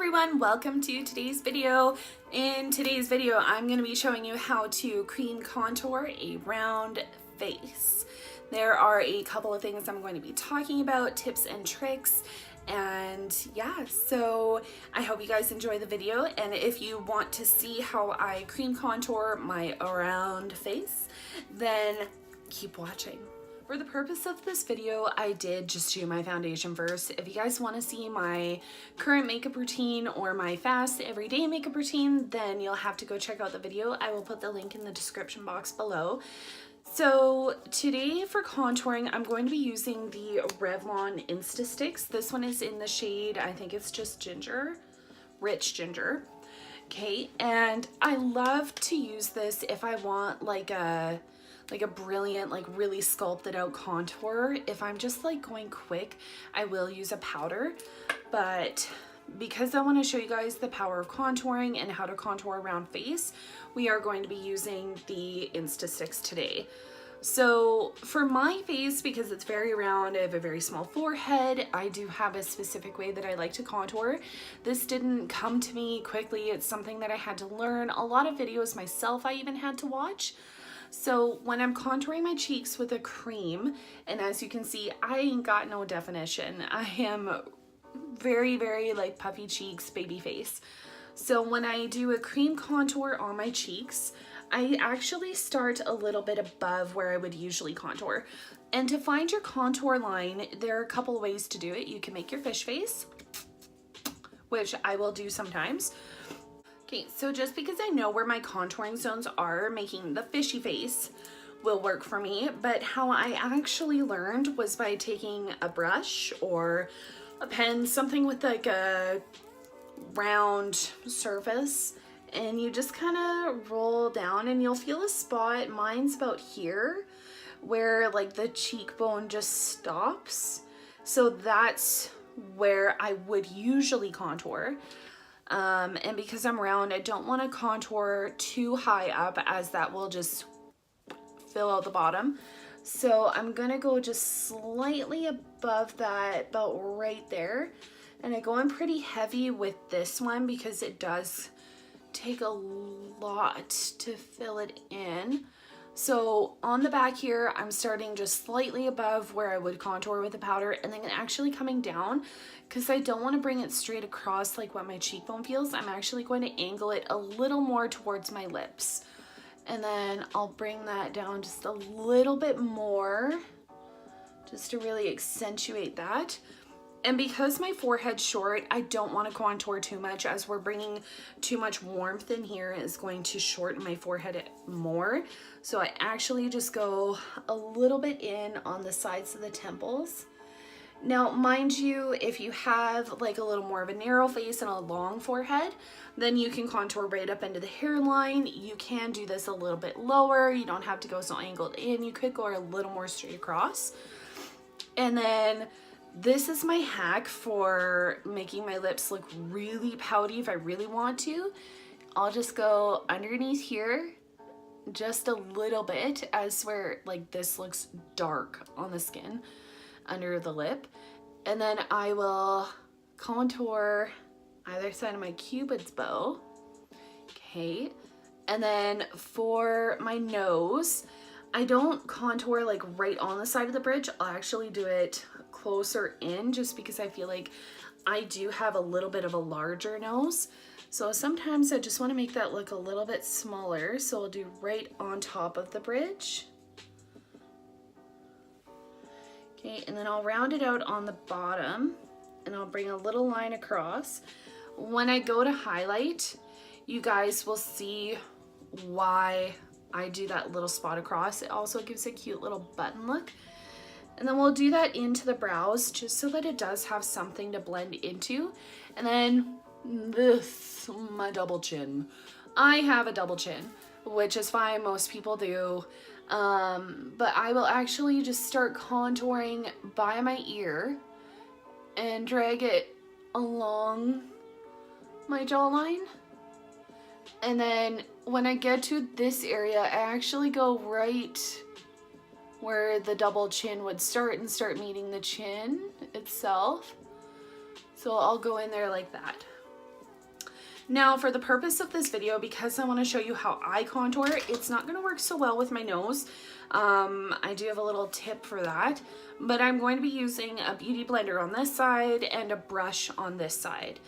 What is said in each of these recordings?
everyone, welcome to today's video. In today's video, I'm going to be showing you how to cream contour a round face. There are a couple of things I'm going to be talking about, tips and tricks, and yeah, so I hope you guys enjoy the video, and if you want to see how I cream contour my round face, then keep watching. For the purpose of this video, I did just do my foundation first. If you guys want to see my current makeup routine or my fast everyday makeup routine, then you'll have to go check out the video. I will put the link in the description box below. So today for contouring, I'm going to be using the Revlon Insta Stix. This one is in the shade, I think it's just ginger, rich ginger. Okay, and I love to use this if I want like a brilliant, like really sculpted out contour. If I'm just like going quick, I will use a powder, but because I want to show you guys the power of contouring and how to contour around face, we are going to be using the Insta Stix today. So for my face, because it's very round, I have a very small forehead, I do have a specific way that I like to contour. This didn't come to me quickly. It's something that I had to learn. A lot of videos myself I even had to watch. So when I'm contouring my cheeks with a cream, and as you can see, I ain't got no definition. I am very, very like puffy cheeks, baby face. So when I do a cream contour on my cheeks, I actually start a little bit above where I would usually contour. And to find your contour line, there are a couple of ways to do it. You can make your fish face, which I will do sometimes. Okay, so just because I know where my contouring zones are, making the fishy face will work for me, but how I actually learned was by taking a brush or a pen, something with like a round surface, and you just kind of roll down and you'll feel a spot. Mine's about here where like the cheekbone just stops. So that's where I would usually contour. And because I'm round, I don't want to contour too high up as that will just fill out the bottom. So I'm gonna go just slightly above that, about right there. And I go in pretty heavy with this one because it does take a lot to fill it in. So on the back here, I'm starting just slightly above where I would contour with the powder, and then actually coming down because I don't want to bring it straight across like what my cheekbone feels. I'm actually going to angle it a little more towards my lips. And then I'll bring that down just a little bit more just to really accentuate that. And because my forehead's short, I don't want to contour too much, as we're bringing too much warmth in here is going to shorten my forehead more. So I actually just go a little bit in on the sides of the temples. Now, mind you, if you have like a little more of a narrow face and a long forehead, then you can contour right up into the hairline. You can do this a little bit lower. You don't have to go so angled in. You could go a little more straight across. And then this is my hack for making my lips look really pouty if I really want to. I'll just go underneath here just a little bit, as where like this looks dark on the skin under the lip. And then I will contour either side of my cupid's bow. Okay. And then for my nose, I don't contour like right on the side of the bridge. I'll actually do it closer in just because I feel like I do have a little bit of a larger nose. So sometimes I just want to make that look a little bit smaller. So I'll do right on top of the bridge. Okay, and then I'll round it out on the bottom and I'll bring a little line across. When I go to highlight, you guys will see why I do that little spot across. It also gives a cute little button look. And then we'll do that into the brows just so that it does have something to blend into. And then this, my double chin. I have a double chin, which is fine, most people do. But I will actually just start contouring by my ear and drag it along my jawline. And then when I get to this area, I actually go right where the double chin would start and start meeting the chin itself. So I'll go in there like that. Now for the purpose of this video, because I want to show you how I contour, it's not going to work so well with my nose. I do have a little tip for that, but I'm going to be using a beauty blender on this side and a brush on this side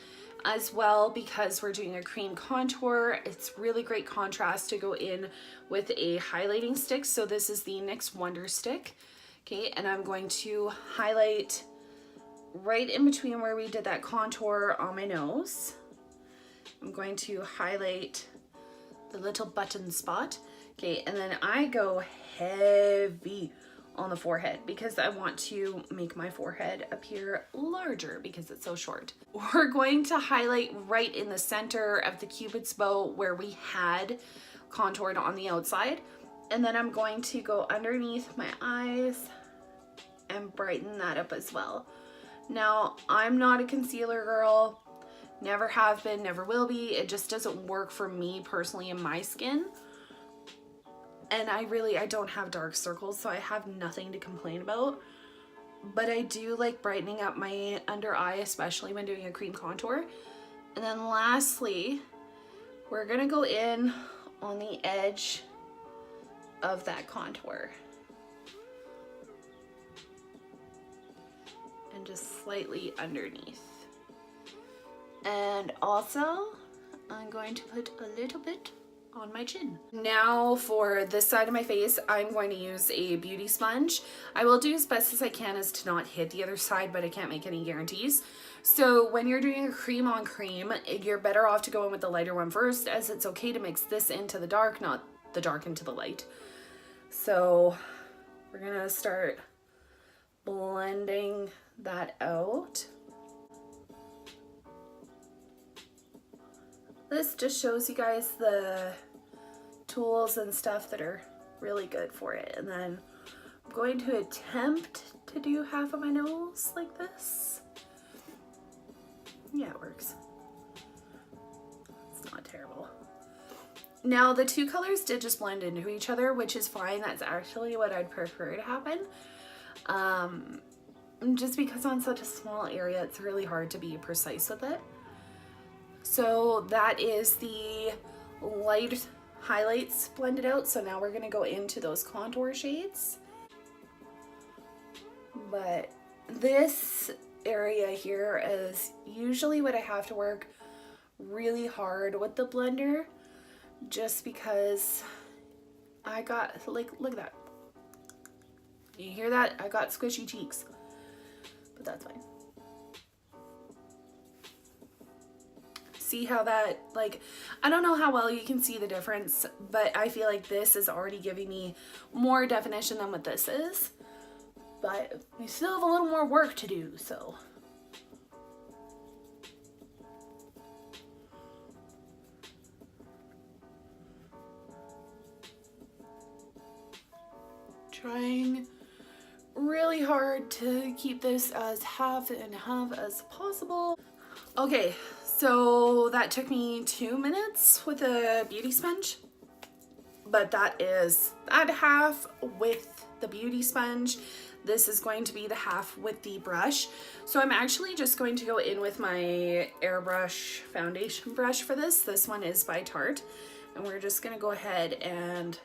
as well, because we're doing a cream contour. It's really great contrast to go in with a highlighting stick. So this is the NYX Wonder Stick. Okay, and I'm going to highlight right in between where we did that contour on my nose. I'm going to highlight the little button spot. Okay, and then I go heavy on the forehead because I want to make my forehead appear larger because it's so short. We're going to highlight right in the center of the Cupid's bow where we had contoured on the outside. And then I'm going to go underneath my eyes and brighten that up as well. Now, I'm not a concealer girl, never have been, never will be. It just doesn't work for me personally in my skin. And I don't have dark circles, so I have nothing to complain about. But I do like brightening up my under eye, especially when doing a cream contour. And then lastly, we're gonna go in on the edge of that contour. And just slightly underneath. And also, I'm going to put a little bit on my chin. Now for this side of my face, I'm going to use a beauty sponge. I will do as best as I can as to not hit the other side, but I can't make any guarantees. So when you're doing a cream on cream, you're better off to go in with the lighter one first, as it's okay to mix this into the dark, not the dark into the light. So we're gonna start blending that out. This just shows you guys the tools and stuff that are really good for it. And then I'm going to attempt to do half of my nose like this. Yeah, it works. It's not terrible. Now the two colors did just blend into each other, which is fine. That's actually what I'd prefer to happen. Just because on such a small area, it's really hard to be precise with it. So that is the light highlights blended out. So now we're gonna go into those contour shades. But this area here is usually what I have to work really hard with the blender, just because I got, like, look at that. You hear that? I got squishy cheeks, but that's fine. See how that, like, I don't know how well you can see the difference, but I feel like this is already giving me more definition than what this is. But we still have a little more work to do, so. Trying really hard to keep this as half and half as possible. Okay, so that took me 2 minutes with a beauty sponge, but that is that half with the beauty sponge. This is going to be the half with the brush. So I'm actually just going to go in with my airbrush foundation brush for this. This one is by Tarte, and we're just gonna go ahead and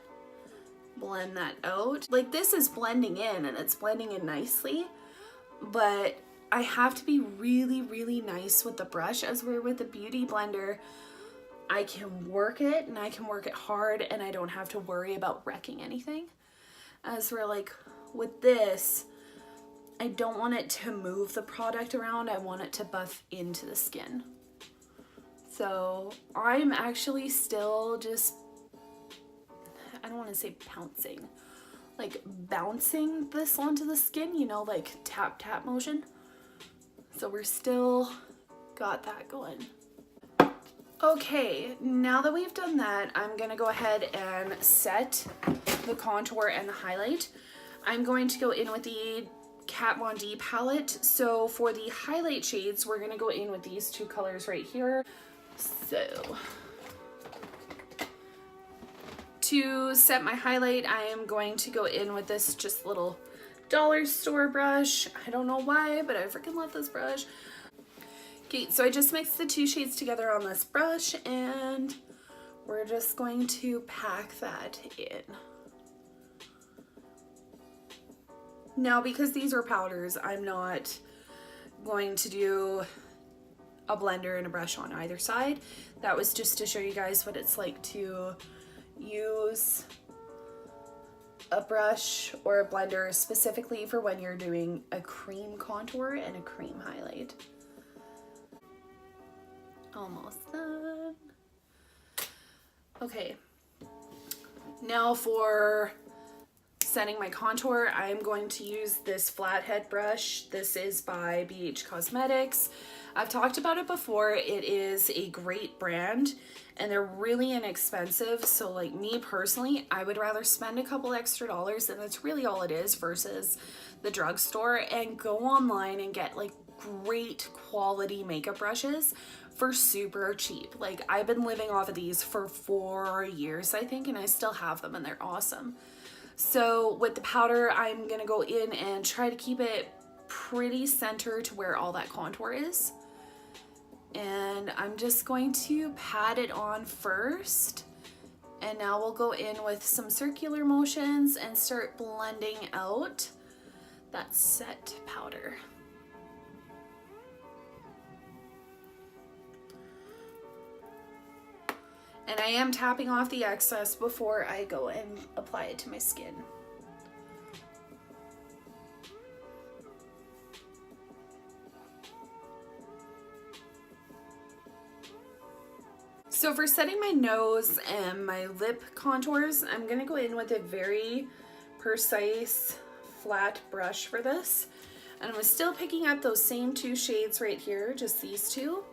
blend that out. Like, this is blending in and it's blending in nicely, but I have to be really, really nice with the brush. As we're with the beauty blender, I can work it and I can work it hard and I don't have to worry about wrecking anything. As we're like with this, I don't want it to move the product around. I want it to buff into the skin. So I'm actually still just, I don't want to say pouncing, like bouncing this onto the skin, you know, like tap tap motion. So we're still got that going. Okay, now that we've done that, I'm gonna go ahead and set the contour and the highlight. I'm going to go in with the Kat Von D palette. So for the highlight shades, we're gonna go in with these two colors right here. So to set my highlight, I am going to go in with this just little dollar store brush. I don't know why, but I freaking love this brush. Okay, so I just mixed the two shades together on this brush and we're just going to pack that in. Now, because these are powders, I'm not going to do a blender and a brush on either side. That was just to show you guys what it's like to use a brush or a blender specifically for when you're doing a cream contour and a cream highlight. Almost done. Okay, now for setting my contour, I'm going to use this flathead brush. This is by BH Cosmetics. I've talked about it before. It is a great brand and they're really inexpensive. So like me personally, I would rather spend a couple extra dollars, and that's really all it is, versus the drugstore, and go online and get like great quality makeup brushes for super cheap. Like I've been living off of these for 4 years, I think, and I still have them and they're awesome. So with the powder, I'm gonna go in and try to keep it pretty centered to where all that contour is. And I'm just going to pat it on first. And now we'll go in with some circular motions and start blending out that set powder. And I am tapping off the excess before I go and apply it to my skin. So for setting my nose and my lip contours, I'm gonna go in with a very precise flat brush for this. And I'm still picking up those same two shades right here, just these two.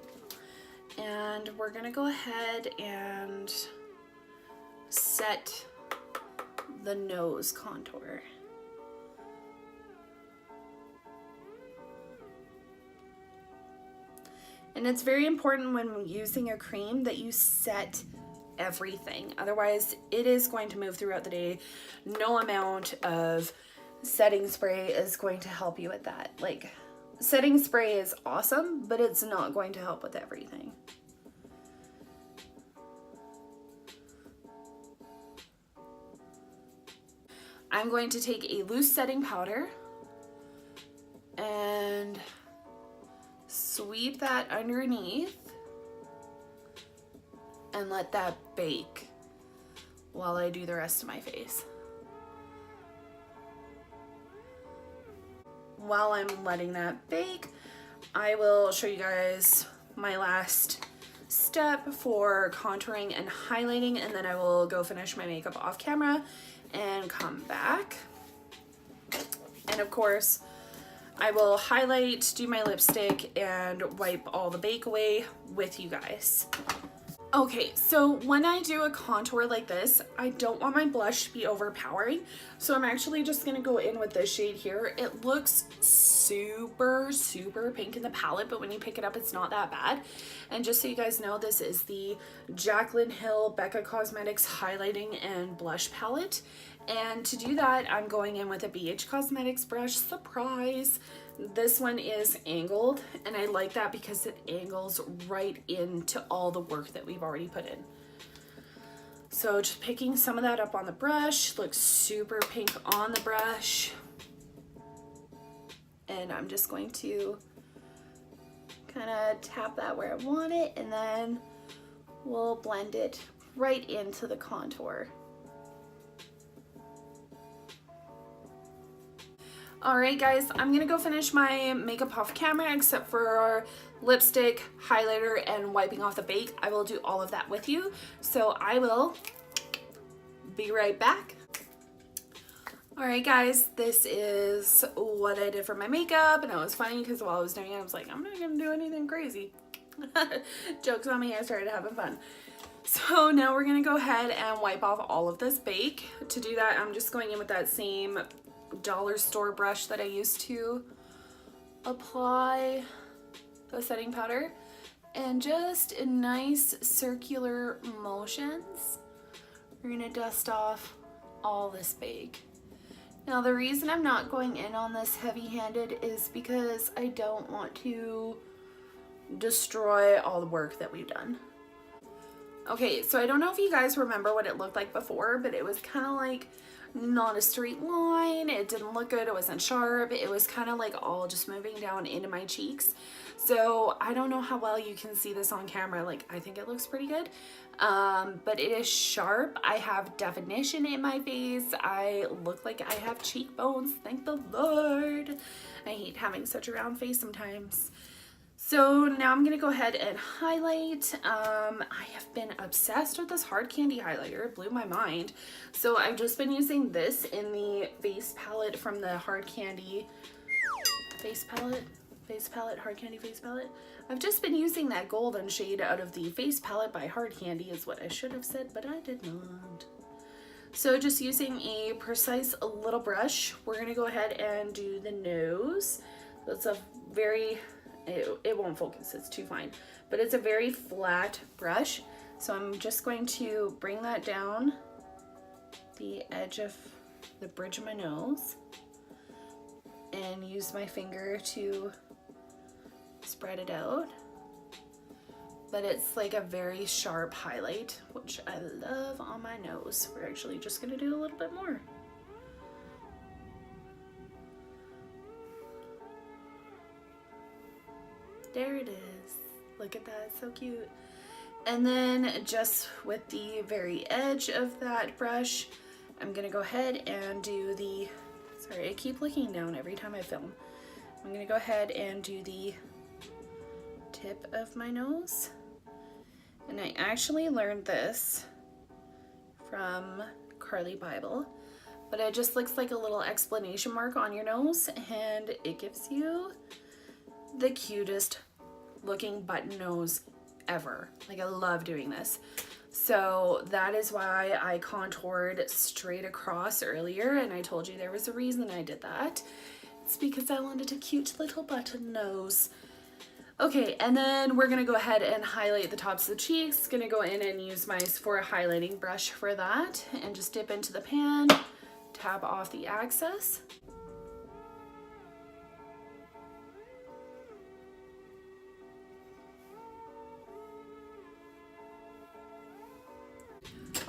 And we're gonna go ahead and set the nose contour. And it's very important when using a cream that you set everything. Otherwise, it is going to move throughout the day. No amount of setting spray is going to help you with that. Like, setting spray is awesome, but it's not going to help with everything. I'm going to take a loose setting powder and sweep that underneath and let that bake while I do the rest of my face. While I'm letting that bake, I will show you guys my last step for contouring and highlighting, and then I will go finish my makeup off camera and come back. And of course, I will highlight, do my lipstick, and wipe all the bake away with you guys. Okay, so when I do a contour like this, I don't want my blush to be overpowering. So I'm actually just gonna go in with this shade here. It looks super, super pink in the palette, but when you pick it up, it's not that bad. And just so you guys know, this is the Jaclyn Hill Becca Cosmetics Highlighting and Blush Palette. And to do that, I'm going in with a BH Cosmetics brush, surprise. This one is angled, and I like that because it angles right into all the work that we've already put in. So just picking some of that up on the brush, looks super pink on the brush. And I'm just going to kind of tap that where I want it, and then we'll blend it right into the contour. Alright guys, I'm gonna go finish my makeup off camera, except for lipstick, highlighter, and wiping off the bake. I will do all of that with you, so I will be right back. Alright guys, this is what I did for my makeup, and it was funny because while I was doing it, I was like, I'm not gonna do anything crazy. Jokes on me, I started having fun. So now we're gonna go ahead and wipe off all of this bake. To do that, I'm just going in with that same dollar store brush that I used to apply the setting powder, and just in nice circular motions, we're gonna dust off all this bake. Now the reason I'm not going in on this heavy-handed is because I don't want to destroy all the work that we've done. Okay, so I don't know if you guys remember what it looked like before, but it was kind of like not a straight line. It didn't look good. It wasn't sharp. It was kind of like all just moving down into my cheeks. So I don't know how well you can see this on camera. Like, I think it looks pretty good. But it is sharp. I have definition in my face. I look like I have cheekbones. Thank the Lord. I hate having such a round face sometimes. So now I'm going to go ahead and highlight. I have been obsessed with this Hardcandy highlighter. It blew my mind. So I've just been using this in the face palette from the Hardcandy face palette. Hardcandy face palette. I've just been using that golden shade out of the face palette by Hardcandy is what I should have said, but I did not. So just using a precise little brush, we're going to go ahead and do the nose. So it's a very... It won't focus, it's too fine, but it's a very flat brush. So I'm just going to bring that down the edge of the bridge of my nose and use my finger to spread it out. But it's like a very sharp highlight, which I love on my nose. We're actually just gonna do a little bit more. There it is. Look at that, so cute. And then just with the very edge of that brush, I'm gonna go ahead and do the, sorry, I keep looking down every time I film. I'm gonna go ahead and do the tip of my nose. And I actually learned this from Carly Bible, but it just looks like a little exclamation mark on your nose, and it gives you the cutest looking button nose ever. Like, I love doing this. So that is why I contoured straight across earlier, and I told you there was a reason I did that. It's because I wanted a cute little button nose. Okay, and then we're gonna go ahead and highlight the tops of the cheeks. Gonna go in and use my Sephora highlighting brush for that, and just dip into the pan, tap off the excess.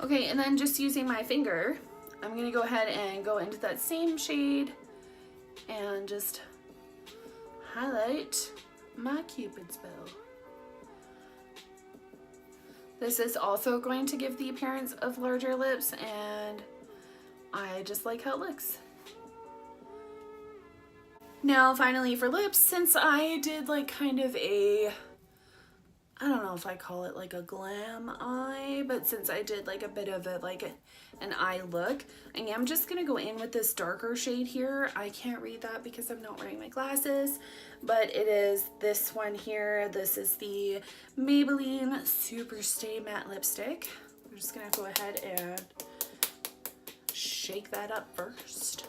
Okay, and then just using my finger, I'm gonna go ahead and go into that same shade and just highlight my Cupid's bow. This is also going to give the appearance of larger lips, and I just like how it looks. Now finally for lips, since I did like kind of a, I don't know if I call it like a glam eye, but since I did like a bit of a an eye look, I am just gonna go in with this darker shade here. I can't read that because I'm not wearing my glasses, but it is this one here. This is the Maybelline Superstay Matte Lipstick. I'm just gonna go ahead and shake that up first.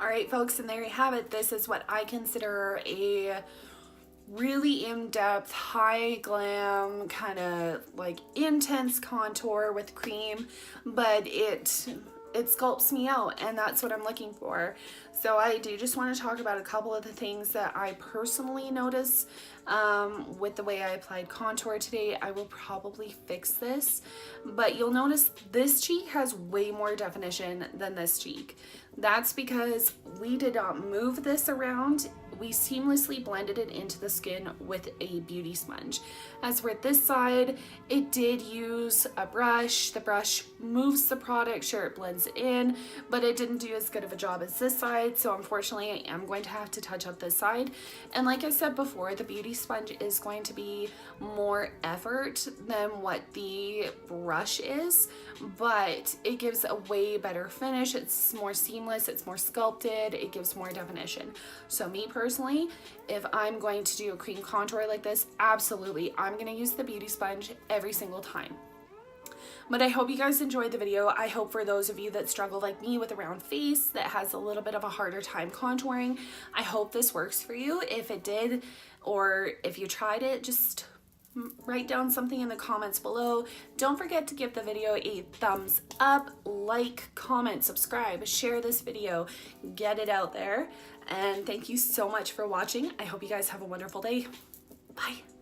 All right, folks, and there you have it. This is what I consider a really in-depth, high glam, kind of like intense contour with cream, but it sculpts me out, and that's what I'm looking for. So I do just want to talk about a couple of the things that I personally notice with the way I applied contour today. I will probably fix this, but you'll notice this cheek has way more definition than this cheek. That's because we did not move this around. We seamlessly blended it into the skin with a beauty sponge. As for this side, it did use a brush. The brush moves the product, sure, it blends it in, but it didn't do as good of a job as this side, so unfortunately I am going to have to touch up this side. And like I said before, the beauty sponge is going to be more effort than what the brush is, but it gives a way better finish. It's more seamless, it's more sculpted, it gives more definition. So me personally, if I'm going to do a cream contour like this, absolutely, I'm gonna use the beauty sponge every single time. But I hope you guys enjoyed the video. I hope for those of you that struggle like me with a round face that has a little bit of a harder time contouring, I hope this works for you. If it did, or if you tried it, just write down something in the comments below. Don't forget to give the video a thumbs up, like, comment, subscribe, share this video, get it out there. And thank you so much for watching. I hope you guys have a wonderful day. Bye.